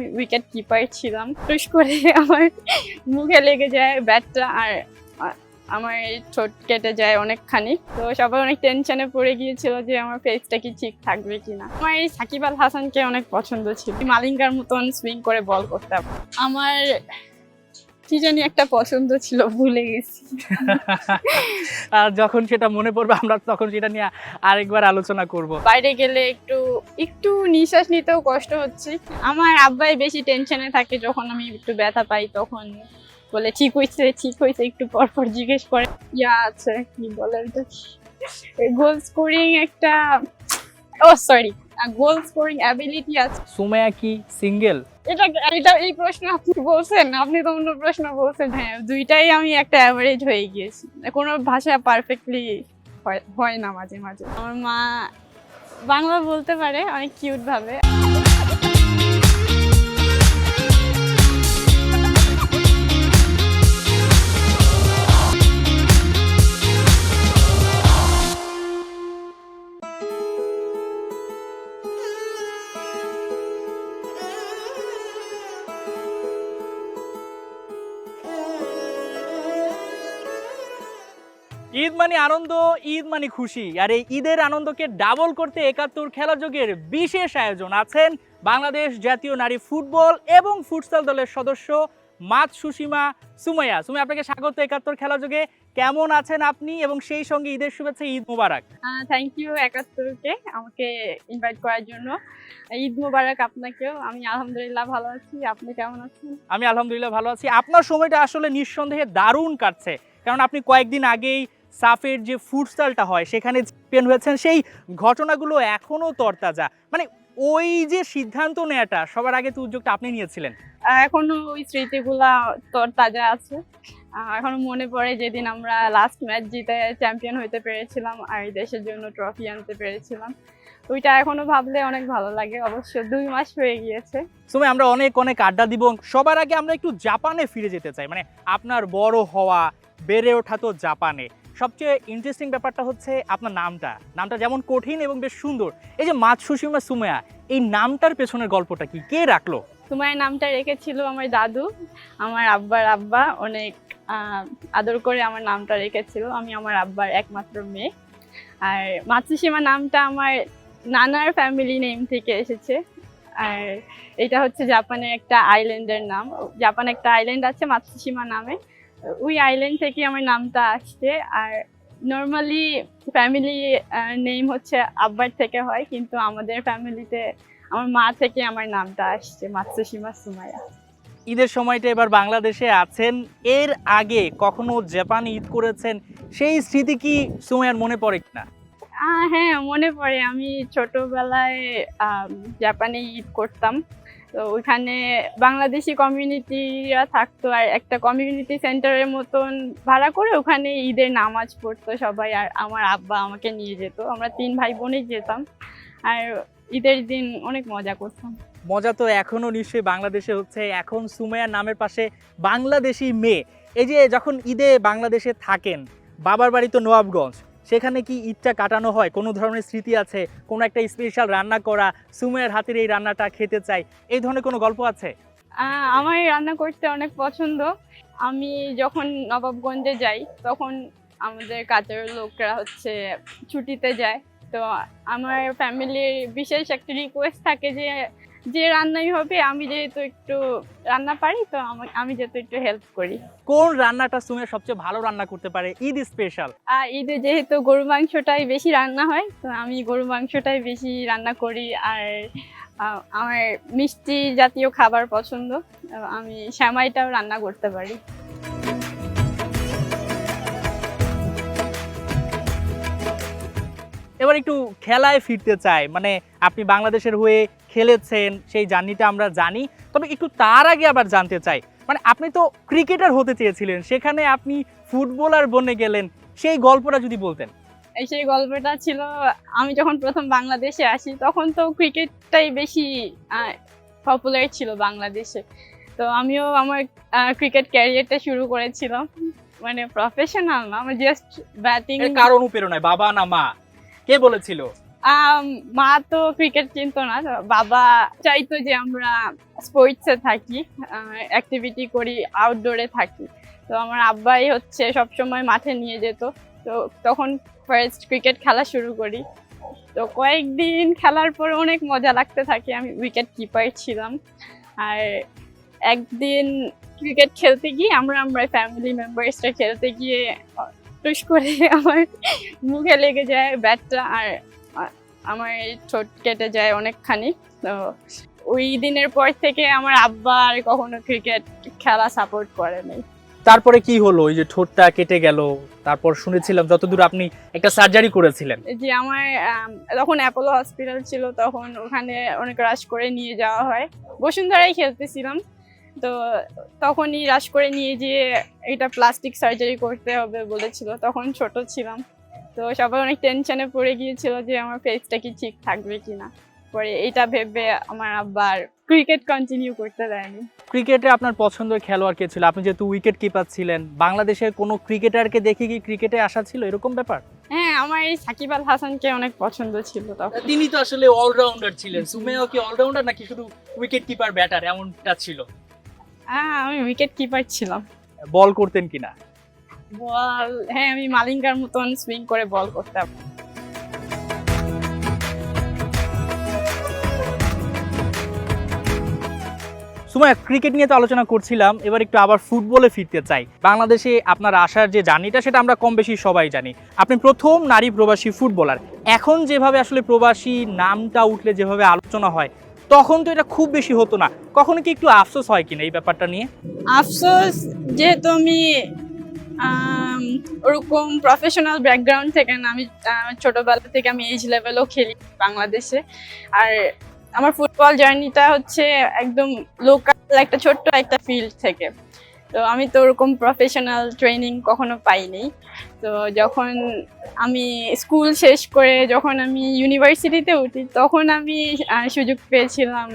আমি wicket keeper ছিলাম। টুস করে আমার মুখে লেগে যায় ব্যাটটা, আর আমার ঠোঁট কেটে যায় অনেকখানি। তো সবাই অনেক টেনশনে পড়ে গিয়েছিল যে আমার ফেসটা কি ঠিক থাকবে কিনা। আমার এই সাকিব আল হাসানকে অনেক পছন্দ ছিল, মালিঙ্গার মতন সুইং করে বল করতাম। আমার কি জানি একটা পছন্দ ছিল, ভুলে গেছি। আর যখন সেটা মনে পড়বে আমরা তখন সেটা নিয়ে আরেকবার আলোচনা করব। বাইরে গেলে একটু নিঃশ্বাস নিতেও কষ্ট হচ্ছে। আমার আব্বাই বেশি টেনশনে থাকে, যখন আমি একটু ব্যথা পাই তখন বলে ঠিক হয়েছে, একটু পর পর জিজ্ঞেস করে আছে কি বলে গোল স্কোরিং একটা সরি গোল স্কোরিং অ্যাবিলিটি আছে। সুমাইয়া কি সিঙ্গেল? এটা এই প্রশ্ন আপনি বলছেন, আপনি তো অন্য প্রশ্ন বলছেন। হ্যাঁ, দুইটাই আমি একটা অ্যাভারেজ হয়ে গিয়েছি, কোনো ভাষা পারফেক্টলি হয় না। মাঝে মাঝে আমার মা বাংলা বলতে পারে অনেক কিউট ভাবে। ঈদ মানে আনন্দ, ঈদ মানে খুশি, আর এই ঈদের আনন্দকে ডাবল করতে ৭১ খেলাযোগের বিশেষ আয়োজন। আছেন বাংলাদেশ জাতীয় নারী ফুটবল এবং ফুটসাল দলের সদস্য মাতসুসীমা সুমাইয়া। সুমাইয়া, আপনাকে স্বাগত ৭১ খেলাযোগে। কেমন আছেন আপনি, এবং সেই সঙ্গে ঈদের শুভেচ্ছা, ঈদ মোবারক। থ্যাংক ইউ ৭১কে আমাকে ইনভাইট করার জন্য। ঈদ মোবারক আপনাকেও। আমি আলহামদুলিল্লাহ ভালো আছি, আপনি কেমন আছেন? আমি আলহামদুলিল্লাহ ভালো আছি। আপনার সময়টা আসলে নিঃসন্দেহে দারুণ কাটছে, কারণ আপনি কয়েকদিন আগেই সাফের যে ফুটসালটা হয় সেখানে চ্যাম্পিয়ন হয়েছেন। সেই ঘটনাগুলো এখনো তরতাজা, মানে ওই যে সিদ্ধান্ত নেওয়াটা সবার আগে তো উদ্যোগটা আপনি নিয়েছিলেন। এখনো ওই স্মৃতিগুলা তোর তাজা আছে। এখনো মনে পড়ে যেদিন আমরা লাস্ট ম্যাচ জিতে চ্যাম্পিয়ন হতে পেরেছিলাম আর দেশের জন্য ট্রফি আনতে পেরেছিলাম। ওইটা এখনো ভাবলে অনেক ভালো লাগে। অবশ্য 2 মাস হয়ে গিয়েছে। সময় আমরা অনেক আড্ডা দিব। সবার আগে আমরা একটু জাপানে ফিরে যেতে চাই। মানে আপনার বড় হওয়া, বেড়ে ওঠা তো জাপানে। সবচেয়ে ইন্টারেস্টিং ব্যাপারটা হচ্ছে আপনার নামটা যেমন কঠিন এবং বেশ সুন্দর। এই যে মাতসুসীমা সুমাইয়া, এই নামটার পেছনের গল্পটা কি, কে রাখলো? সুমাইয়া নামটা রেখেছিল আমার দাদু। আমার আব্বার আব্বা অনেক আদর করে আমার নামটা রেখেছিল। আমি আমার আব্বার একমাত্র মেয়ে। আর মাতসুসীমা নামটা আমার নানার ফ্যামিলি নেম থেকে এসেছে। আর এটা হচ্ছে জাপানের একটা আইল্যান্ডের নাম। জাপানে একটা আইল্যান্ড আছে মাতসুসীমা নামে, ওই আইল্যান্ড থেকে আমার নামটা আসছে। আর নর্মালি ফ্যামিলি নেম হচ্ছে আব্বার থেকে হয়, কিন্তু আমাদের ফ্যামিলিতে আমার মা থেকে আমার নামটা আসছে মাতসুসীমা সুমাইয়া। ঈদের সময়টা এবার বাংলাদেশে আছেন, এর আগে কখনো জাপানে ঈদ করেছেন? সেই স্মৃতি কি সুমাইয়ার মনে পড়ে কিনা? হ্যাঁ, মনে পড়ে। আমি ছোটবেলায় জাপানে ঈদ করতাম। তো ওইখানে বাংলাদেশি কমিউনিটিরা থাকতো, আর একটা কমিউনিটি সেন্টারের মতন ভাড়া করে ওখানে ঈদের নামাজ পড়তো সবাই। আর আমার আব্বা আমাকে নিয়ে যেত, আমরা 3 ভাই বোনই যেতাম। আর ঈদের দিন অনেক মজা করতাম। মজা তো এখনো নিশ্চয়ই বাংলাদেশে হচ্ছে। এখন সুমাইয়ার নামের পাশে বাংলাদেশি মেয়ে। এই যে যখন ঈদে বাংলাদেশে থাকেন, বাবার বাড়ি তো নবাবগঞ্জ, সেখানে কি ঈদটা কাটানো হয়? কোনো ধরনের স্মৃতি আছে? কোনো একটা স্পেশাল রান্না করা, সুমাইয়ার হাতের এই রান্নাটা খেতে চাই, এই ধরনের কোনো গল্প আছে? আমার রান্না করতে অনেক পছন্দ। আমি যখন নবাবগঞ্জে যাই তখন আমাদের কাজের লোকরা হচ্ছে ছুটিতে যায়। তো আমার ফ্যামিলির বিশেষ একটা রিকোয়েস্ট থাকে যে রান্নাই হবে, আমি যেহেতু একটু রান্না পারি, তো আমি যেহেতু একটু হেল্প করি। কোন রান্নাটা সুমাইয়া সবচেয়ে ভালো রান্না করতে পারে ঈদ স্পেশাল? ঈদে যেহেতু গরু মাংসটাই বেশি রান্না হয়, তো আমি গরু মাংসটাই বেশি রান্না করি। আর আমার মিষ্টি জাতীয় খাবার পছন্দ, আমি সেমাইটাও রান্না করতে পারি। এবার একটু খেলায় ফিরতে চাই। মানে আপনি বাংলাদেশের হয়ে খেলেছেন, সেই জার্নিটা আমরা জানি। তবে একটু তার আগে আবার জানতে চাই, মানে আপনি তো ক্রিকেটার হতে চেয়েছিলেন, সেখানে আপনি ফুটবলার বনে গেলেন, সেই গল্পটা যদি বলতেন। সেই গল্পটা ছিল, আমি যখন প্রথম বাংলাদেশে আসি তখন তো ক্রিকেটটাই বেশি পপুলার ছিল বাংলাদেশে। তো আমিও আমার ক্রিকেট ক্যারিয়ারটা শুরু করেছিলাম, মানে প্রফেশনাল না, আমার জাস্ট ব্যাটিং। কার অনুপ্রেরণায়, বাবা না মা, কে বলেছিল? মা তো ক্রিকেট চিনতো না, তো বাবা চাইতো যে আমরা স্পোর্টসে থাকি, অ্যাক্টিভিটি করি, আউটডোরে থাকি। তো আমার আব্বাই হচ্ছে সবসময় মাঠে নিয়ে যেত। তো তখন ফার্স্ট ক্রিকেট খেলা শুরু করি। তো কয়েকদিন খেলার পর অনেক মজা লাগতে থাকে। আমি উইকেট কিপার ছিলাম। আর একদিন ক্রিকেট খেলতে গিয়ে আমরা ফ্যামিলি মেম্বার্সরা খেলতে গিয়ে টুস করে আমার মুখে লেগে যায় ব্যাটটা, আর আমার ঠোঁট কেটে যায় অনেকখানি। তো ওই দিনের পর থেকে আমার আব্বা আর কখনো ক্রিকেট খেলা সাপোর্ট করে নাই। তারপরে কি হলো? ওই যে ঠোঁটটা কেটে গেল, তারপর শুনেছিলাম যতদূর আপনি একটা সার্জারি করেছিলেন। যে আমার তখন অ্যাপোলো হসপিটাল ছিল, তখন ওখানে অনেক রাশ করে নিয়ে যাওয়া হয়। বসুন্ধরায় খেলতেছিলাম, তো তখনই রাশ করে নিয়ে যেয়ে এটা প্লাস্টিক সার্জারি করতে হবে বলেছিল। তখন ছোট ছিলাম, তো সবাই অনেক টেনশনে পড়ে গিয়েছিল যে আমার ফেসটা কি ঠিক থাকবে কিনা। পরে এটা ভেবে আমার আব্বার ক্রিকেট কন্টিনিউ করতে দেয়নি। ক্রিকেটে আপনার পছন্দের খেলোয়াড় কে ছিল? আপনি যেহেতু উইকেট কিপার ছিলেন, বাংলাদেশের কোনো ক্রিকেটারকে দেখে কি ক্রিকেটে আসা ছিল, এরকম ব্যাপার? হ্যাঁ, আমার এই সাকিব আল হাসানকে অনেক পছন্দ ছিল তখন। তিনি তো আসলে অলরাউন্ডার ছিলেন। সুমেয়াও কি অলরাউন্ডার নাকি শুধু উইকেট কিপার ব্যাটার এমনটা ছিল? আমি উইকেট কিপার ছিলাম। বল করতেন কিনা? বল, হ্যাঁ, আমি মালিঙ্গার মতন সুইং করে বল করতাম। সুমাইয়া, ক্রিকেট নিয়ে তো আলোচনা করছিলাম, এবার একটু আবার ফুটবলে ফিরতে চাই। বাংলাদেশে আপনার আসার যে জার্নিটা সেটা আমরা কম বেশি সবাই জানি। আপনি প্রথম নারী প্রবাসী ফুটবলার। এখন যেভাবে আসলে প্রবাসী নামটা উঠলে যেভাবে আলোচনা হয়, তখন তো এটা খুব বেশি হতো না। কখনো কি একটু আফসোস হয় কিনা এই ব্যাপারটা নিয়ে? আফসোস, যেহেতু আমি ওরকম প্রফেশনাল ব্যাকগ্রাউন্ড থেকে না, আমি ছোটবেলা থেকে আমি এজ লেভেলও খেলি বাংলাদেশে। আর আমার ফুটবল জার্নিটা হচ্ছে একদম লোকাল একটা ছোট্ট একটা ফিল্ড থেকে। তো আমি তো ওরকম প্রফেশনাল ট্রেনিং কখনো পাইনি। তো যখন আমি স্কুল শেষ করে যখন আমি ইউনিভার্সিটিতে উঠি, তখন আমি সুযোগ পেয়েছিলাম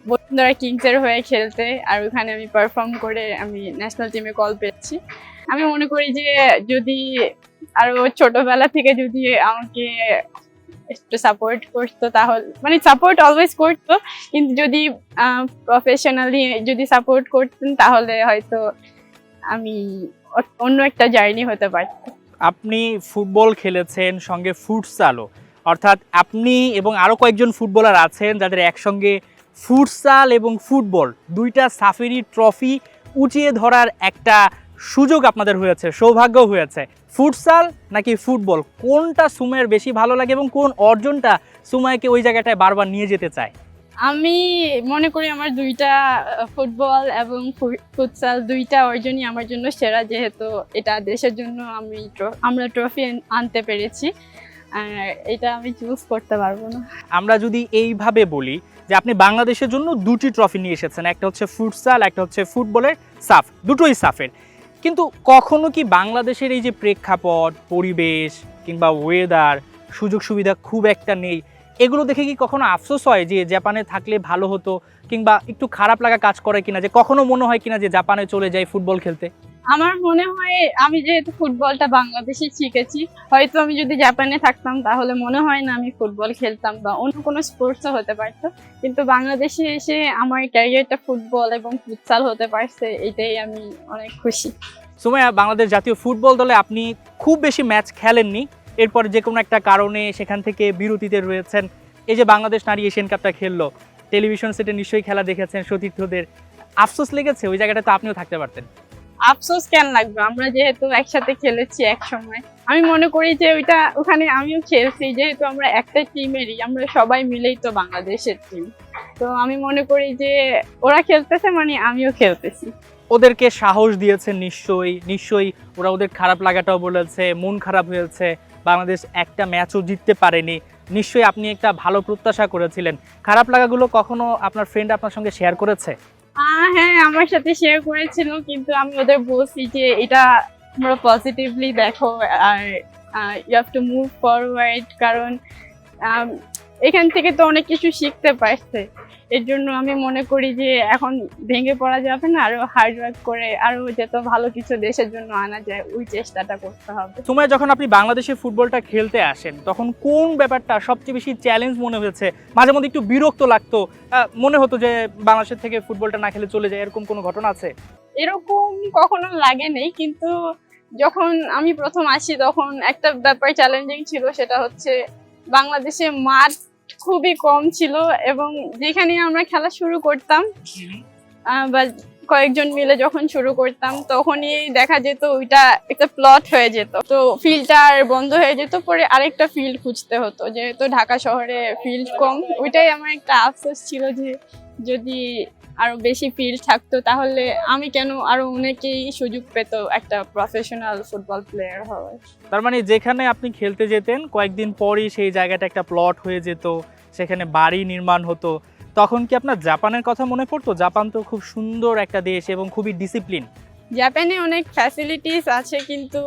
বসুন্ধরা কিংসের হয়ে খেলতে। আর ওখানে আমি পারফর্ম করে আমি ন্যাশনাল টিমে কল পেয়েছি। আমি মনে করি যে যদি আরো ছোটবেলা থেকে যদি আমাকে একটু সাপোর্ট করতো, তাহলে মানে সাপোর্ট অলওয়েজ করতো, কিন্তু যদি প্রফেশনালি যদি সাপোর্ট করতেন তাহলে হয়তো আমি অন্য একটা জার্নি হতে পারত। আপনি ফুটবল খেলেছেন, সঙ্গে ফুটসালও, অর্থাৎ আপনি এবং আরও কয়েকজন ফুটবলার আছেন যাদের একসঙ্গে ফুটসাল এবং ফুটবল দুইটা সাফেরি ট্রফি উঁচিয়ে ধরার একটা সুযোগ আপনাদের হয়েছে, সৌভাগ্য হয়েছে। ফুটসাল নাকি ফুটবল, কোনটা সুমাইয়ের বেশি ভালো লাগে এবং কোন অর্জনটা সুমাইকে ওই জায়গাটায় বারবার নিয়ে যেতে চায়? আমি মনে করি আমার দুইটা ফুটবল এবং ফুটসাল দুইটা অর্জনই আমার জন্য সেরা, যেহেতু এটা দেশের জন্য আমরা ট্রফি আনতে পেরেছি। আর এটা আমি চুজ করতে পারবো না। আমরা যদি এইভাবে বলি যে আপনি বাংলাদেশের জন্য দুটি ট্রফি নিয়ে এসেছেন, একটা হচ্ছে ফুটসাল, একটা হচ্ছে ফুটবলের সাফ, দুটোই সাফের, কিন্তু কখনো কি বাংলাদেশের এই যে প্রেক্ষাপট, পরিবেশ কিংবা ওয়েদার, সুযোগ সুবিধা খুব একটা নেই, এগুলো দেখে কি কখনো আফসোস হয় যে জাপানে থাকলে ভালো হতো, কিংবা একটু খারাপ লাগা কাজ করে কিনা, যে কখনো মনে হয় কিনা যে জাপানে চলে যাই ফুটবল খেলতে? আমার মনে হয় আমি যেহেতু ফুটবলটা বাংলাদেশে শিখেছি, হয়তো আমি যদি জাপানে থাকতাম তাহলে মনে হয় না আমি ফুটবল খেলতাম বা অন্য কোনো স্পোর্টসও হতে পারতো। কিন্তু বাংলাদেশে এসে আমার ক্যারিয়ারটা ফুটবল এবং ফুটসাল হতে পারছে, এটাই আমি অনেক খুশি। সুমাইয়া, বাংলাদেশ জাতীয় ফুটবল দলে আপনি খুব বেশি ম্যাচ খেলেননি, এরপর যে কোনো একটা কারণে সেখান থেকে বিরতিতে রয়েছেন। এই যে বাংলাদেশ নারী এশিয়ান কাপটা খেললো, টেলিভিশন সেটে নিশ্চয়ই খেলা দেখেছেন সতীর্থদের, আফসোস লেগেছে? ওই জায়গাটা তো আপনিও থাকতে পারতেন। আফসোস কেন লাগবে, আমরা যেহেতু একসাথে খেলেছি এক সময়। আমি মনে করি যে ওখানে আমিও খেলছি, যেহেতু আমরা একটা টিমেরই, আমরা সবাই মিলেই তো বাংলাদেশের টিম। তো আমি মনে করি যে ওরা খেলতেছে মানে আমিও খেলতেছি। ওদেরকে সাহস দিয়েছেন নিশ্চয়ই ওরা ওদের খারাপ লাগাটাও বলেছে, মন খারাপ হয়েছে, বাংলাদেশ একটা ম্যাচও জিততে পারেনি, নিশ্চয়ই আপনি একটা ভালো প্রত্যাশা করেছিলেন। খারাপ লাগাগুলো কখনো আপনার ফ্রেন্ড আপনার সঙ্গে শেয়ার করেছে? হ্যাঁ, আমার সাথে শেয়ার করেছিল, কিন্তু আমি ওদের বলছি যে এটা তোমরা পজিটিভলি দেখো আর you have to move forward. কারণ এখান থেকে তো অনেক কিছু শিখতে পারছে। এর জন্য আমি মনে করি যে এখন ভেঙে পড়া যাবে না, আরো হার্ড ওয়ার্ক করে আরো যত ভালো কিছু দেশের জন্য আনা যায় ওই চেষ্টাটা করতে হবে। সময় যখন আপনি বাংলাদেশে ফুটবলটা খেলতে আসেন তখন কোন ব্যাপারটা সবচেয়ে বেশি চ্যালেঞ্জ মনে হয়েছে? মাঝে মধ্যে একটু বিরক্ত লাগতো, মনে হতো যে বাংলাদেশের থেকে ফুটবলটা না খেলে চলে যায়, এরকম কোনো ঘটনা আছে? এরকম কখনো লাগে নেই, কিন্তু যখন আমি প্রথম আসি তখন একটা ব্যাপার চ্যালেঞ্জিং ছিল, সেটা হচ্ছে বাংলাদেশে মাঠ খুবই কম ছিল এবং যেখানে আমরা খেলা শুরু করতাম বা কয়েকজন মিলে যখন শুরু করতাম তখনই দেখা যেত ওইটা একটা প্লট হয়ে যেত, তো ফিল্ডটা আর বন্ধ হয়ে যেত, পরে আরেকটা ফিল্ড খুঁজতে হতো। যেহেতু ঢাকা শহরে ফিল্ড কম, ওইটাই আমার একটা আফসোস ছিল যে যদি আরো বেশি ফিল্ড থাকতো তাহলে আমি কেন আরো অনেকেই সুযোগ পেত একটা প্রফেশনাল ফুটবল প্লেয়ার হওয়ার। তার মানে যেখানে আপনি খেলতে যেতেন কয়েকদিন পরই সেই জায়গাটা একটা প্লট হয়ে যেত, সেখানে বাড়ি নির্মাণ হতো, তখন কি আপনার জাপানের কথা মনে পড়তো? জাপান তো খুব সুন্দর একটা দেশ এবং খুবই ডিসিপ্লিন। জাপানে অনেক ফ্যাসিলিটিস আছে, কিন্তু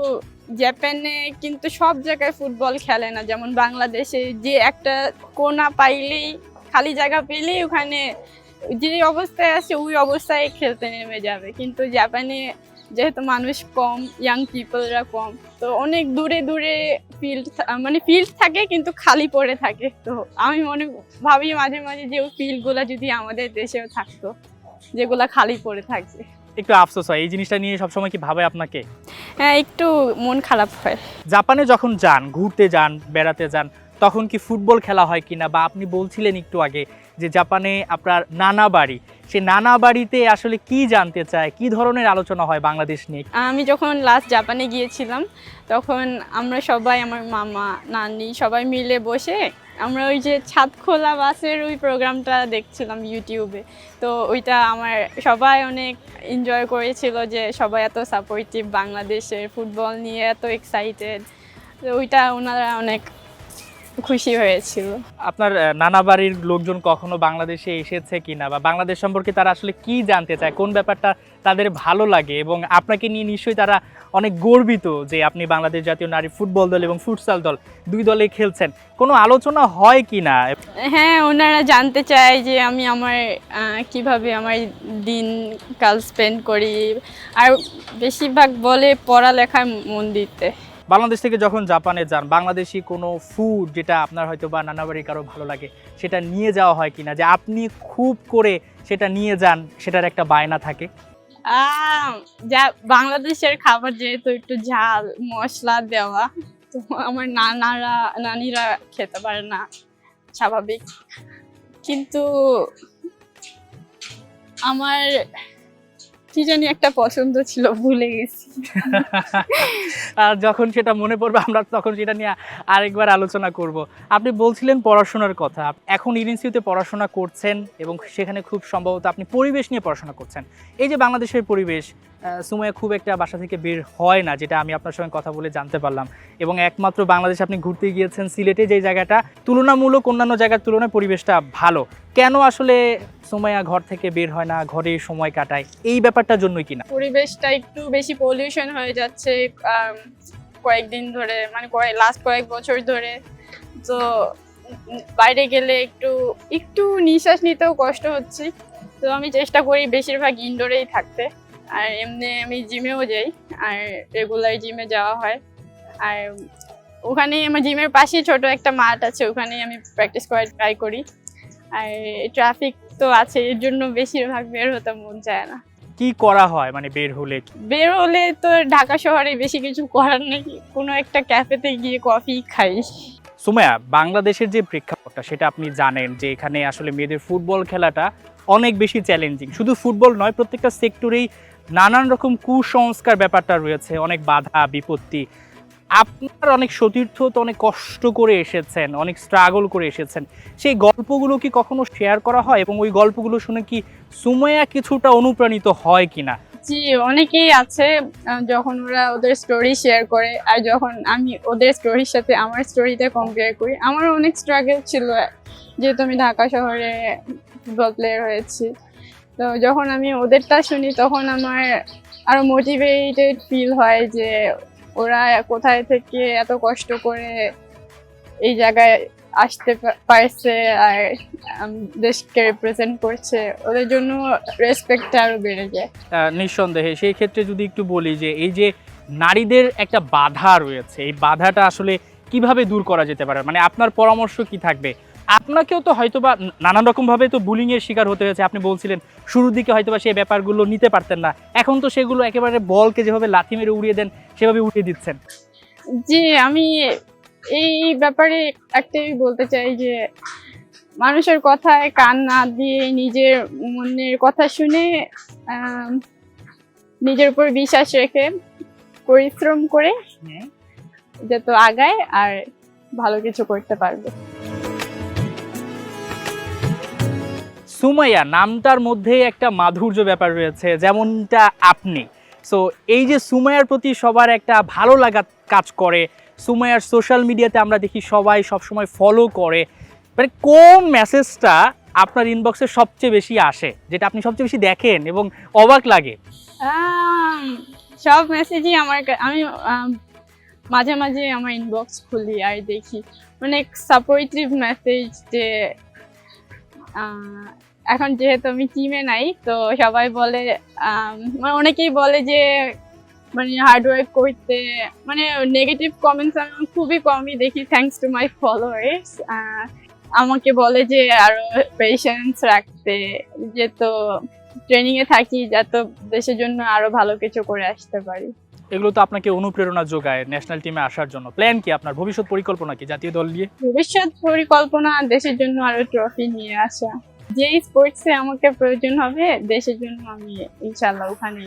জাপানে কিন্তু সব জায়গায় ফুটবল খেলে না। যেমন বাংলাদেশে যে একটা কোনা পাইলেই, খালি জায়গা পেলেই ওখানে যে অবস্থায় আছে ওই অবস্থায় খেলতে নেমে যাবে, কিন্তু জাপানে যেহেতু মানুষ কম, ইয়াং পিপলরা কম, তো অনেক দূরে দূরে ফিল্ড, মানে ফিল্ড থাকে কিন্তু খালি পড়ে থাকে। তো আমি ভাবি মাঝে মাঝে যে ওই ফিল্ডগুলো যদি আমাদের দেশেও থাকতো, যেগুলা খালি পড়ে থাকবে। একটু আফসোস হয় এই জিনিসটা নিয়ে, সবসময় কি ভাবে আপনাকে? হ্যাঁ, একটু মন খারাপ হয়। জাপানে যখন যান, ঘুরতে যান, বেড়াতে যান, তখন কি ফুটবল খেলা হয় কিনা? বা আপনি বলছিলেন একটু আগে যে জাপানে আপনার নানা বাড়ি, সে নানা বাড়িতে আসলে কি জানতে চায়, কি ধরনের আলোচনা হয় বাংলাদেশ নিয়ে? আমি যখন লাস্ট জাপানে গিয়েছিলাম তখন আমরা সবাই, আমার মামা, নানি সবাই মিলে বসে আমরা ওই যে ছাদ খোলা বাসের ওই প্রোগ্রামটা দেখছিলাম ইউটিউবে। তো ওইটা আমার সবাই অনেক এনজয় করেছিল, যে সবাই এত সাপোর্টিভ, বাংলাদেশের ফুটবল নিয়ে এত এক্সাইটেড। তো ওইটা ওনারা অনেক খুশি হয়েছিল। আপনার নানা বাড়ির লোকজন কখনো বাংলাদেশে এসেছে কিনা, বা বাংলাদেশ সম্পর্কে তারা আসলে কি জানতে চায়, কোন ব্যাপারটা তাদের ভালো লাগে, এবং আপনাকে নিয়ে নিশ্চয়ই তারা অনেক গর্বিত যে আপনি বাংলাদেশ জাতীয় নারী ফুটবল দল এবং ফুটসাল দল দুই দলে খেলছেন? কোনো আলোচনা হয় কিনা? হ্যাঁ, ওনারা জানতে চায় যে আমি আমার কিভাবে আমার দিন কাল স্পেন্ড করি, আর বেশিরভাগ বলে পড়ালেখায় মন দিতে। বাংলাদেশ থেকে যখন জাপানে যান, বাংলাদেশি কোনো ফুড যেটা আপনার হয়তো বা নানা বাড়ির কারো ভালো লাগে সেটা নিয়ে যাওয়া হয় কিনা, যে আপনি খুব করে সেটা নিয়ে যান, সেটার একটা বায়না থাকে? যা বাংলাদেশের খাবার যেহেতু একটু ঝাল মশলা দেওয়া, তো আমার নানিরা খেতে পারে না, স্বাভাবিক। কিন্তু আমার কি জানি একটা পছন্দ ছিল, ভুলে গেছি। আর যখন সেটা মনে পড়বে আমরা তখন সেটা নিয়ে আরেকবার আলোচনা করব। আপনি বলছিলেন পড়াশোনার কথা, এখন ইউনিভার্সিটিতে পড়াশোনা করছেন এবং সেখানে খুব সম্ভবত আপনি পরিবেশ নিয়ে পড়াশোনা করছেন। এই যে বাংলাদেশের পরিবেশ, সুমাইয়া খুব একটা বাসা থেকে বের হয় না, যেটা আমি আপনার সঙ্গে কথা বলে জানতে পারলাম, এবং একমাত্র বাংলাদেশে আপনি ঘুরতে গিয়েছেন সিলেটে, যে জায়গাটা তুলনামূলক অন্যান্য জায়গার তুলনায় পরিবেশটা ভালো। কেন আসলে সুমাইয়া ঘর থেকে বের হয় না, ঘরে সময় কাটায়, এই ব্যাপারটার জন্যই কিনা? পরিবেশটা একটু বেশি পলিউশন হয়ে যাচ্ছে কয়েকদিন ধরে, মানে লাস্ট কয়েক বছর ধরে। তো বাইরে গেলে একটু একটু নিঃশ্বাস নিতেও কষ্ট হচ্ছে। তো আমি চেষ্টা করি বেশিরভাগ ইনডোরেই থাকতে। আর এমনি আমি জিমেও যাই, আর রেগুলার জিমে যাওয়া হয়। আর ওখানে আমার জিমের পাশেই ছোট একটা মাঠ আছে, ওখানেই আমি প্র্যাকটিস করার ট্রাই করি। আর ট্রাফিক তো আছে, এর জন্য বেশিরভাগ বের হতে মন চায় না। কি করা হয় মানে বের হলে? তো ঢাকা শহরে বেশি কিছু করার নেই, কোনো একটা ক্যাফেতে গিয়ে কফি খাই। সুমাইয়া, বাংলাদেশের যে প্রেক্ষাপটটা সেটা আপনি জানেন, যে এখানে আসলে মেয়েদের ফুটবল খেলাটা অনেক বেশি চ্যালেঞ্জিং। শুধু ফুটবল নয়, প্রত্যেকটা সেক্টরেই নানান রকম কুসংস্কার ব্যাপারটা রয়েছে, অনেক বাধা বিপত্তি। আপনার অনেক সতীর্থ তো অনেক কষ্ট করে এসেছেন, অনেক স্ট্রাগল করে এসেছেন, সেই গল্পগুলো কি কখনো শেয়ার করা হয়, এবং ওই গল্পগুলো শুনে কি সুমাইয়া কিছুটা অনুপ্রাণিত হয় কিনা? জি, অনেকেই আছে, যখন ওরা ওদের স্টোরি শেয়ার করে আর যখন আমি ওদের স্টোরির সাথে আমার স্টোরিটা কম্পেয়ার করি, আমারও অনেক স্ট্রাগল ছিল, যেহেতু আমি ঢাকা শহরে ফুটবল প্লেয়ার হয়েছি। তো যখন আমি ওদেরটা শুনি তখন আমার আরো মোটিভেটেড ফিল হয় যে ওরা কোথায় থেকে এত কষ্ট করে এই জায়গায় আসতে পারছে আর দেশকে রিপ্রেজেন্ট করছে, ওদের জন্য রেসপেক্টটা আরো বেড়ে যায়। নিঃসন্দেহে সেই ক্ষেত্রে যদি একটু বলি যে এই যে নারীদের একটা বাধা রয়েছে, এই বাধাটা আসলে কিভাবে দূর করা যেতে পারে, মানে আপনার পরামর্শ কি থাকবে? আপনাকেও তো হয়তোবা নানান রকম ভাবে তো বুলিং এর শিকার হতে হয়েছে, আপনি বলছিলেন শুরুর দিকে হয়তোবা সেই ব্যাপারগুলো নিতে পারতেন না, এখন তো সেগুলো একেবারে বলকে যেভাবে লাথি মেরে উড়িয়ে দেন সেভাবে উড়িয়ে দিচ্ছেন। জি, আমি এই ব্যাপারে একটাই বলতে চাই যে মানুষের কথায় কান না দিয়ে নিজের মনের কথা শুনে নিজের উপর বিশ্বাস রেখে পরিশ্রম করে যত আগায় আর ভালো কিছু করতে পারবে। সুমাইয়া নামটার মধ্যে একটা মাধুর্য ব্যাপার রয়েছে, যেমনটা আপনি। সো এই যে সুমাইয়ার প্রতি সবার একটা ভালো লাগা কাজ করে, সুমাইয়ার সোশ্যাল মিডিয়াতে আমরা দেখি সবাই সবসময় ফলো করে, মানে কোন মেসেজটা আপনার ইনবক্সে সবচেয়ে বেশি আসে, যেটা আপনি সবচেয়ে বেশি দেখেন এবং অবাক লাগে? সব মেসেজই আমি মাঝে মাঝে আমার ইনবক্স খুলি আর দেখি অনেক সাপোর্টিভ মেসেজ যে এখন যেহেতু আমি টিমে নাই, তো সবাই বলে মানে অনেকেই বলে যে মানে হার্ডওয়ার্ক করতে, মানে নেগেটিভ কমেন্টস আমি খুবই কমই দেখি, থ্যাঙ্কস টু মাই ফলোয়ার্স। আমাকে বলে যে আরো পেশেন্স রাখতে, যে তো ট্রেনিং এ থাকি যাতে দেশের জন্য আরো ভালো কিছু করে আসতে পারি। এগুলো তো আপনাকে অনুপ্রেরণা যোগায় ন্যাশনাল টিমে আসার জন্য। প্ল্যান কি আপনার, ভবিষ্যৎ পরিকল্পনা কি জাতীয় দল নিয়ে? ভবিষ্যৎ পরিকল্পনা দেশের জন্য আরো ট্রফি নিয়ে আসা। যেই স্পোর্টসে আমাকে প্রয়োজন হবে দেশের জন্য, আমি ইনশাল্লাহ ওখানে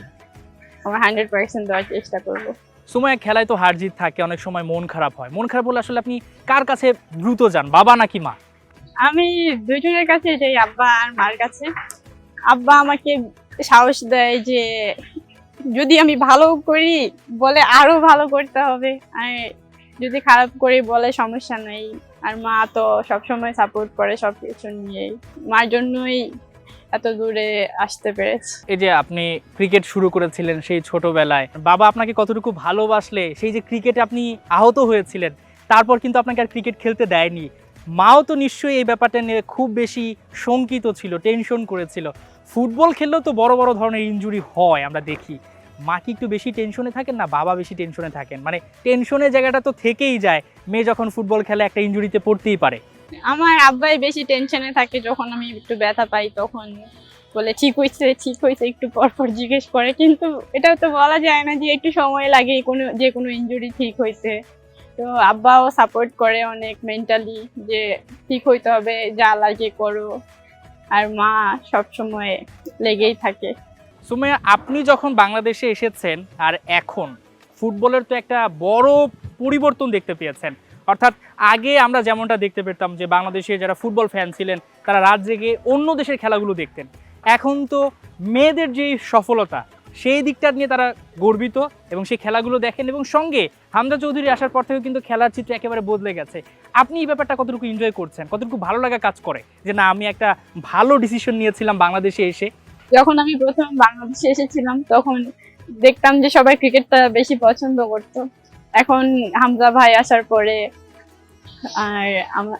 আমার 100% দেওয়ার চেষ্টা করবো। সুমাইয়া, খেলায় তো হার জিত থাকে, অনেক সময় মন খারাপ হয়। মন খারাপ হলে আসলে আপনি কার কাছে দ্রুত যান, বাবা নাকি মা? আমি দুজনের কাছে যাই, আব্বা আর মার কাছে। আব্বা আমাকে সাহস দেয় যে যদি আমি ভালো করি বলে আরো ভালো করতে হবে, আর যদি খারাপ করি বলে সমস্যা নাই। আর মা তো সবসময় সাপোর্ট করে সবকিছু নিয়েই, মার জন্যই এত দূরে আসতে পেরেছি। এই যে আপনি ক্রিকেট শুরু করেছিলেন সেই ছোটবেলায়, বাবা আপনাকে কতটুকু ভালোবাসলে, সেই যে ক্রিকেটে আপনি আহত হয়েছিলেন তারপর কিন্তু আপনাকে আর ক্রিকেট খেলতে দেয়নি, মাও তো নিশ্চয়ই এই ব্যাপারটা নিয়ে খুব বেশি শঙ্কিত ছিল, টেনশন করেছিল। ফুটবল খেললেও তো বড় বড় ধরনের ইনজুরি হয় আমরা দেখি, মা কি একটু বেশি টেনশনে থাকেন না বাবা বেশি টেনশনে থাকেন? মানে টেনশনের জায়গাটা তো থেকেই যায়, মেয়ে যখন ফুটবল খেলে একটা ইনজুরিতে পড়তেই পারে। আমার আব্বাই বেশি টেনশনে থাকে, যখন আমি একটু ব্যথা পাই তখন বলে ঠিক হয়েছে ঠিক হয়েছে, একটু পর পর জিজ্ঞেস করে, কিন্তু এটাও তো বলা যায় না যে একটু সময় লাগে যে কোনো ইনজুরি ঠিক হয়েছে। তো আব্বাও সাপোর্ট করে অনেক মেন্টালি, যে ঠিক হইতে হবে, যা লাগে করো। আর মা সবসময় লেগেই থাকে। সুমাইয়া, আপনি যখন বাংলাদেশে এসেছেন আর এখন ফুটবলের তো একটা বড় পরিবর্তন দেখতে পেয়েছেন। অর্থাৎ আগে আমরা যেমনটা দেখতে পেতাম যে বাংলাদেশে যারা ফুটবল ফ্যান ছিলেন তারা রাত জেগে অন্য দেশের খেলাগুলো দেখতেন, এখন তো মেয়েদের যেই সফলতা সেই দিকটা নিয়ে তারা গর্বিত এবং সেই খেলাগুলো দেখেন, এবং সঙ্গে হামজা চৌধুরী আসার পর থেকে কিন্তু খেলার চিত্র একেবারে বদলে গেছে। আপনি এই ব্যাপারটা কতটুকু এনজয় করছেন, কতটুকু ভালো লাগা কাজ করে যে না আমি একটা ভালো ডিসিশন নিয়েছিলাম বাংলাদেশে এসে? যখন আমি প্রথম বাংলাদেশে এসেছিলাম তখন দেখতাম যে সবাই ক্রিকেটটা বেশি পছন্দ করতো, এখন হামজা ভাই আসার পরে আর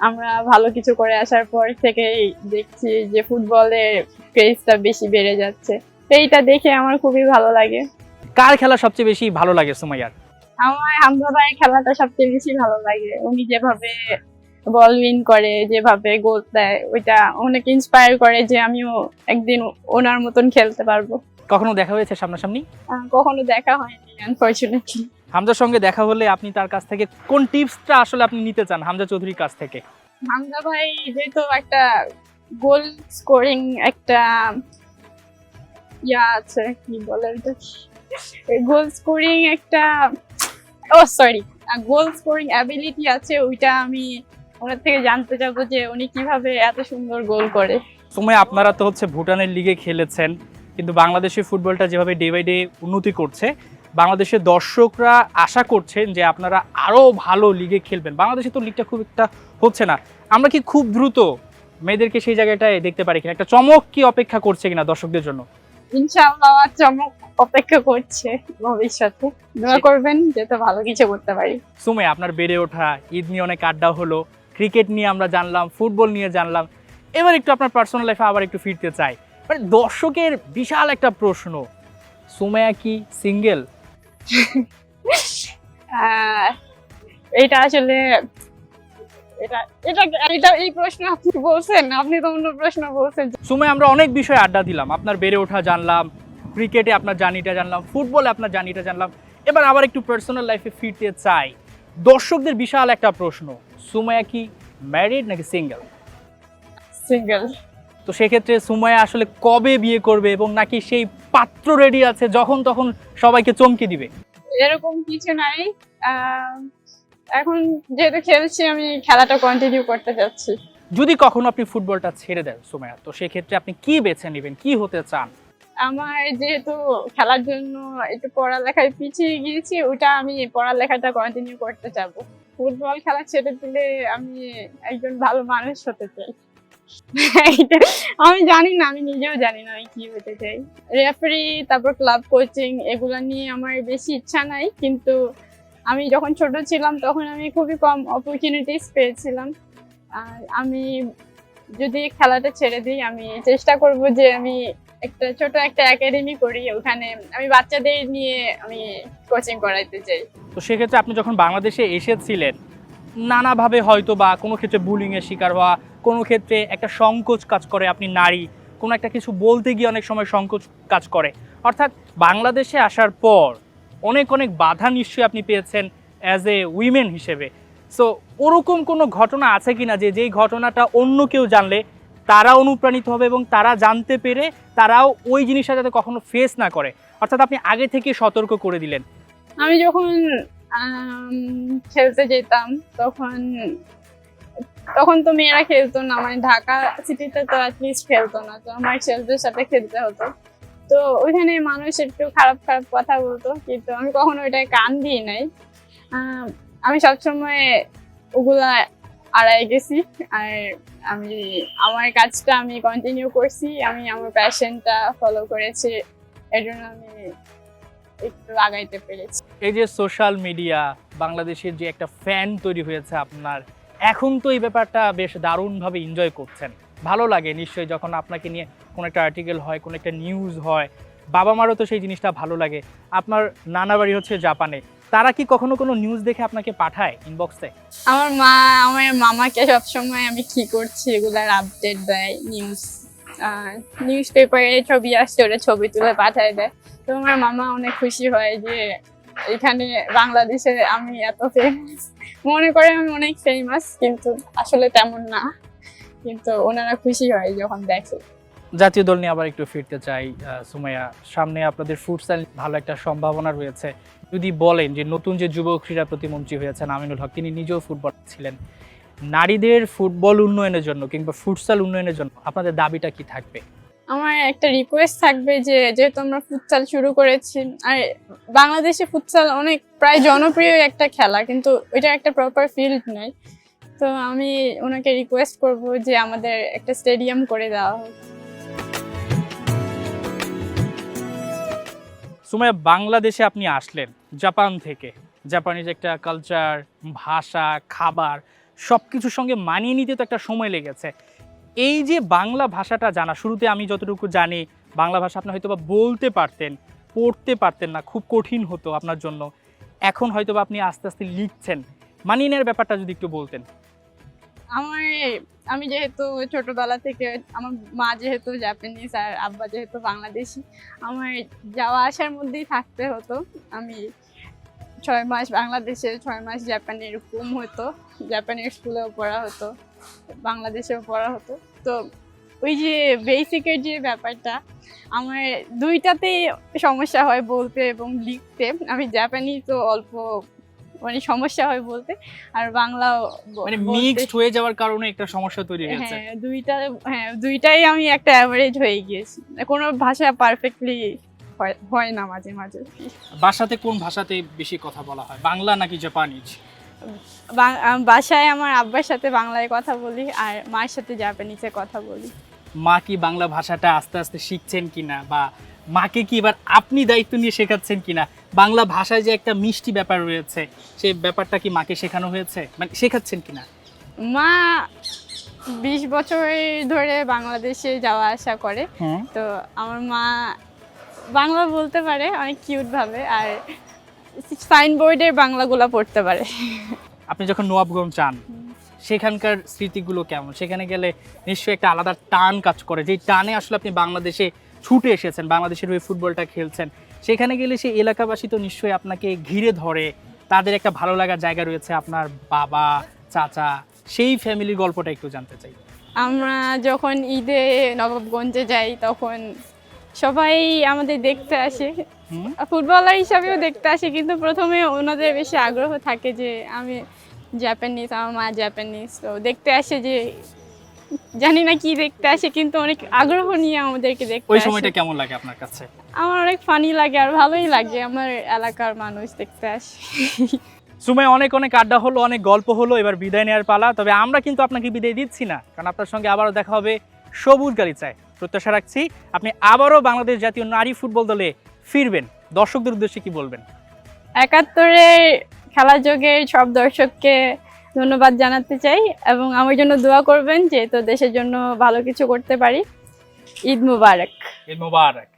আমরা ভালো কিছু করে আসার পর থেকেই দেখছি যে ফুটবলের ক্রেজটা বেশি বেড়ে যাচ্ছে, এইটা দেখে আমার খুবই ভালো লাগে। কার খেলা সবচেয়ে বেশি ভালো লাগে সুমাইয়ার? আমার হামজা ভাইয়ের খেলাটা সবচেয়ে বেশি ভালো লাগে, উনি যেভাবে বল উইন করে, যেভাবে গোল দেয়, ওইটা অনেক ইন্সপায়ার করে যে আমিও একদিন ওনার মতন খেলতে পারবো। কখনো দেখা হয়েছে সামনাসামনি? কখনো দেখা হয়নি আনফরচুনেটলি। হামজার সঙ্গে দেখা হলে আপনি তার কাছ থেকে কোন টিপসটা আসলে আপনি নিতে চান হামজা চৌধুরীর কাছ থেকে? হামজা ভাই যেহেতু একটা গোল স্কোরিং একটা আছে, কি বলে গোল স্কোরিং একটা গোল স্কোরিং অ্যাবিলিটি আছে, ওইটা আমি ওনার থেকে জানতে চাবো যে উনি কিভাবে এত সুন্দর গোল করে। সময় আপনারা তো হচ্ছে ভুটানের লিগে খেলেছেন, কিন্তু বাংলাদেশের ফুটবলটা যেভাবে ডে বাই ডে উন্নতি করছে, বাংলাদেশের দর্শকরা আশা করছেন যে আপনারা আরও ভালো লিগে খেলবেন। বাংলাদেশে তো লিগটা খুব একটা হচ্ছে না, আমরা কি খুব দ্রুত মেয়েদেরকে সেই জায়গাটায় দেখতে পারি কিনা? একটা চমক কি অপেক্ষা করছে কিনা দর্শকদের জন্য? ইনশাআল্লাহ চমক অপেক্ষা করছে ভবিষ্যতে, দোয়া করবেন যাতে ভালো কিছু করতে পারি। সুমে, আপনার বেড়ে ওঠা, ঈদ নিয়ে অনেক আড্ডা হলো, ক্রিকেট নিয়ে আমরা জানলাম, ফুটবল নিয়ে জানলাম। এবার একটু আপনার পার্সোনাল লাইফে আবার একটু ফিরতে চাই। মানে দর্শকের বিশাল একটা প্রশ্ন, সুমাইয়া কি সিঙ্গেল? এটা আসলে এটা এটা এটা এই প্রশ্ন আপনি বলছেন, আপনি তো অন্য প্রশ্ন বলছেন। সুমাইয়া, আমরা অনেক বিষয়ে আড্ডা দিলাম, আপনার বেড়ে ওঠা জানলাম, ক্রিকেটে আপনার জার্নিটা জানলাম, ফুটবলে আপনার জার্নিটা জানলাম। এবার আবার একটু পার্সোনাল লাইফে ফিরতে চাই। দর্শকদের বিশাল একটা প্রশ্ন, সুমাইয়া কি ম্যারিড নাকি সিঙ্গেল? সিঙ্গেল। তো সেক্ষেত্রে সুমাইয়া আসলে কবে বিয়ে করবে, এবং নাকি সেই পাত্র রেডি আছে যখন তখন সবাইকে চমকে দিবে? এরকম কিছু নাই। এখন যেহেতু খেলছি, আমি খেলাটা কন্টিনিউ করতে চাচ্ছি। যদি কখনো আপনি ফুটবলটা ছেড়ে দেন সুমাইয়া, তো সেক্ষেত্রে আপনি কি বেছে নেবেন, কি হতে চান? আমার যেহেতু খেলার জন্য একটু পড়ালেখায় পিছিয়ে গিয়েছি, ওটা আমি পড়ালেখাটা কন্টিনিউ করতে চাবো। ফুটবল খেলা ছেড়ে দিলে আমি একজন ভালো মানুষ হতে চাই। আমি জানি না, আমি নিজেও জানি না আমি কি হতে চাই। রেফারি, তারপর ক্লাব কোচিং, এগুলা নিয়ে আমার বেশি ইচ্ছা নাই, কিন্তু আমি যখন ছোট ছিলাম তখন আমি খুবই কম অপরচুনিটিস পেয়েছিলাম। আর আমি যদি খেলাটা ছেড়ে দিই, আমি চেষ্টা করব যে আমি ছোট একটা একাডেমি করি, ওখানে আমি বাচ্চাদের নিয়ে আমি কোচিং করাইতে চাই। তো সেক্ষেত্রে আপনি যখন বাংলাদেশে এসেছিলেন, নানাভাবে হয়তো বা কোনো ক্ষেত্রে বুলিংয়ের শিকার হওয়া, কোনো ক্ষেত্রে একটা সংকোচ কাজ করে, আপনি নারী, কোনো একটা কিছু বলতে গিয়ে অনেক সময় সংকোচ কাজ করে, অর্থাৎ বাংলাদেশে আসার পর অনেক অনেক বাধা নিশ্চয়ই আপনি পেয়েছেন অ্যাজ এ উইমেন হিসেবে। সো ওরকম কোনো ঘটনা আছে কিনা যেই ঘটনাটা অন্য কেউ জানলে তারা অনুপ্রাণিত হবে এবং তারা জানতে পেরে তারাও ওই জিনিসটা যাতে কখনো ফেস না করে, অর্থাৎ আপনি আগে থেকে সতর্ক করে দিলেন? আমি যখন খেলতে যেতাম তখন তখন তো মেয়েরা খেলতো না, মানে ঢাকা সিটিতে তো অ্যাটলিস্ট খেলতো না, তো আমার ছেলেদের সাথে খেলতে হতো। তো ওইখানে মানুষ একটু খারাপ খারাপ কথা বলতো, কিন্তু আমি কখনো ওইটায় কান দিই নাই। আমি সবসময় ওগুলা আড়াই গেছি, আর আমি আমার কাজটা আমি কন্টিনিউ করছি, আমি আমার প্যাশনটা ফলো করেছি, এর জন্য আমি একটু আগাইতে পেরেছি। এই যে সোশ্যাল মিডিয়া, বাংলাদেশের যে একটা ফ্যান তৈরি হয়েছে আপনার, এখন তো এই ব্যাপারটা বেশ দারুণভাবে এনজয় করছেন। ভালো লাগে নিশ্চয়ই যখন আপনাকে নিয়ে কোনো একটা আর্টিকেল হয়, কোনো একটা নিউজ হয়। বাবা মারও তো সেই জিনিসটা ভালো লাগে। আপনার নানা বাড়ি হচ্ছে জাপানে, তারা কি কখনো কোনো নিউজ দেখে আপনাকে পাঠায় ইনবক্সে? আমার মা আমার মামাকে সবসময় আমি কি করছি এগুলার আপডেট দেয়, নিউজ পেপারে ছবি আসছে, ওরা ছবি তুলে পাঠায় দেয়। তো আমার মামা অনেক খুশি হয় যে এখানে বাংলাদেশে আমি এত ফেমাস, মনে করে আমি অনেক ফেমাস, কিন্তু আসলে তেমন না, কিন্তু ওনারা খুশি হয় যখন দেখে। জাতীয় দল নিয়ে আবার একটু ফিরতে চাই সুমাইয়া, সামনে আপনাদের ফুটসাল ভালো একটা সম্ভাবনা রয়েছে। যদি বলেন যে নতুন যে যুব ক্রীড়া প্রতিমন্ত্রী হয়েছেন আমিনুল হক, তিনি নিজেও ফুটবল ছিলেন, নারীদের ফুটবল উন্নয়নের জন্য কিংবা ফুটসাল উন্নয়নের জন্য আপনাদের দাবিটা কি থাকবে? আমার একটা রিকোয়েস্ট থাকবে যে যেহেতু আমরা ফুটসাল শুরু করেছি, আর বাংলাদেশে ফুটসাল অনেক প্রায় জনপ্রিয় একটা খেলা, কিন্তু ওইটার একটা প্রপার ফিল্ড নাই। তো আমি ওনাকে রিকোয়েস্ট করব যে আমাদের একটা স্টেডিয়াম করে দেওয়া হোক। সুমাইয়া, বাংলাদেশে আপনি আসলেন জাপান থেকে, জাপানিজ একটা কালচার, ভাষা, খাবার সব কিছুর সঙ্গে মানিয়ে নিতে তো একটা সময় লেগেছে। এই যে বাংলা ভাষাটা জানা, শুরুতে আমি যতটুকু জানি বাংলা ভাষা আপনি হয়তো বা বলতে পারতেন, পড়তে পারতেন না, খুব কঠিন হতো আপনার জন্য। এখন হয়তো বা আপনি আস্তে আস্তে লিখছেন, মানিয়ে নেওয়ার ব্যাপারটা যদি একটু বলতেন। আমি যেহেতু ছোটবেলা থেকে, আমার মা যেহেতু জাপানিজ আর আব্বা যেহেতু বাংলাদেশি, আমার যাওয়া আসার মধ্যেই থাকতে হতো। আমি 6 মাস বাংলাদেশে, 6 মাস জাপানে, এরকম হতো। জাপানের স্কুলেও পড়া হতো, বাংলাদেশেও পড়া হতো। তো ওই যে বেসিকের যে ব্যাপারটা, আমার দুইটাতেই সমস্যা হয় বলতে এবং লিখতে। আমি জাপানি তো অল্প, মানে সমস্যা হয় বলতে, আর বাংলাও মানে মিক্সড হয়ে যাওয়ার কারণে একটা সমস্যা তৈরি হয়েছে। দুইটাই আমি একটা অ্যাভারেজ হয়ে গিয়েছি, কোনো ভাষা পারফেক্টলি হয় না মাঝে মাঝে। বাসাতে কোন ভাষাতে বেশি কথা বলা হয়, বাংলা নাকি জাপানিজ? বাসায় আমার আব্বার সাথে বাংলায় কথা বলি, আর মায়ের সাথে জাপানিজে কথা বলি। মা কি বাংলা ভাষাটা আস্তে আস্তে শিখছেন কিনা, বা মাকে কি এবার আপনি দায়িত্ব নিয়ে শেখাচ্ছেন কিনা? বাংলা ভাষায় যে একটা মিষ্টি ব্যাপার রয়েছে, সেই ব্যাপারটা কি মাকে শেখানো হয়েছে, মানে শেখাচ্ছেন কিনা? মা 20 বছর ধরে বাংলাদেশে যাওয়া আসা করে, হ্যাঁ। তো আমার মা বাংলা বলতে পারে অনেক কিউট ভাবে, আর সাইনবোর্ডের বাংলাগুলা পড়তে পারে। আপনি যখন নবাবগঞ্জ যান সেখানকার স্মৃতিগুলো কেমন? সেখানে গেলে নিশ্চয়ই একটা আলাদা টান কাজ করে, যেই টানে আসলে আপনি বাংলাদেশে ছুটে এসেছেন, বাংলাদেশের হয়ে ফুটবলটা খেলছেন। সেখানে গেলে সেই এলাকাবাসী তো নিশ্চয়ই আপনাকে ঘিরে ধরে, তাদের একটা ভালো লাগার জায়গা রয়েছে, আপনার বাবা চাচা, সেই ফ্যামিলির গল্পটা একটু জানতে চাই। আমরা যখন ঈদে নবাবগঞ্জে যাই তখন সবাই আমাদের দেখতে আসে, হুম। ফুটবলার হিসাবেও দেখতে আসে, কিন্তু প্রথমে ওনাদের বেশি আগ্রহ থাকে যে আমি জাপানিজ, আমার মা জাপানিজ, তো দেখতে আসে যে জানি না কি দেখতে আসে, কিন্তু অনেক আগ্রহ নিয়ে আমাদেরকে দেখতে ওই আসে। সময়টা কেমন লাগে আপনার কাছে? আমার অনেক ফানি লাগে আর ভালোই লাগে, আমার এলাকার মানুষ দেখতে আসে। সুমাইয়া, অনেক অনেক আড্ডা হলো, অনেক গল্প হলো, এবার বিদায় নেওয়ার পালা। তবে আমরা কিন্তু আপনাকে বিদায় দিচ্ছি না, কারণ আপনার সঙ্গে আবারও দেখা হবে সবুজ গালিচায়। প্রত্যাশা রাখছি আপনি আবারও বাংলাদেশ জাতীয় নারী ফুটবল দলে ফিরবেন। দর্শকদের উদ্দেশ্যে কি বলবেন? 71-এর খেলার যোগের সব দর্শককে ধন্যবাদ জানাতে চাই, এবং আমার জন্য দোয়া করবেন যেহেতু দেশের জন্য ভালো কিছু করতে পারি। ঈদ মুবারক। ঈদ মোবারক।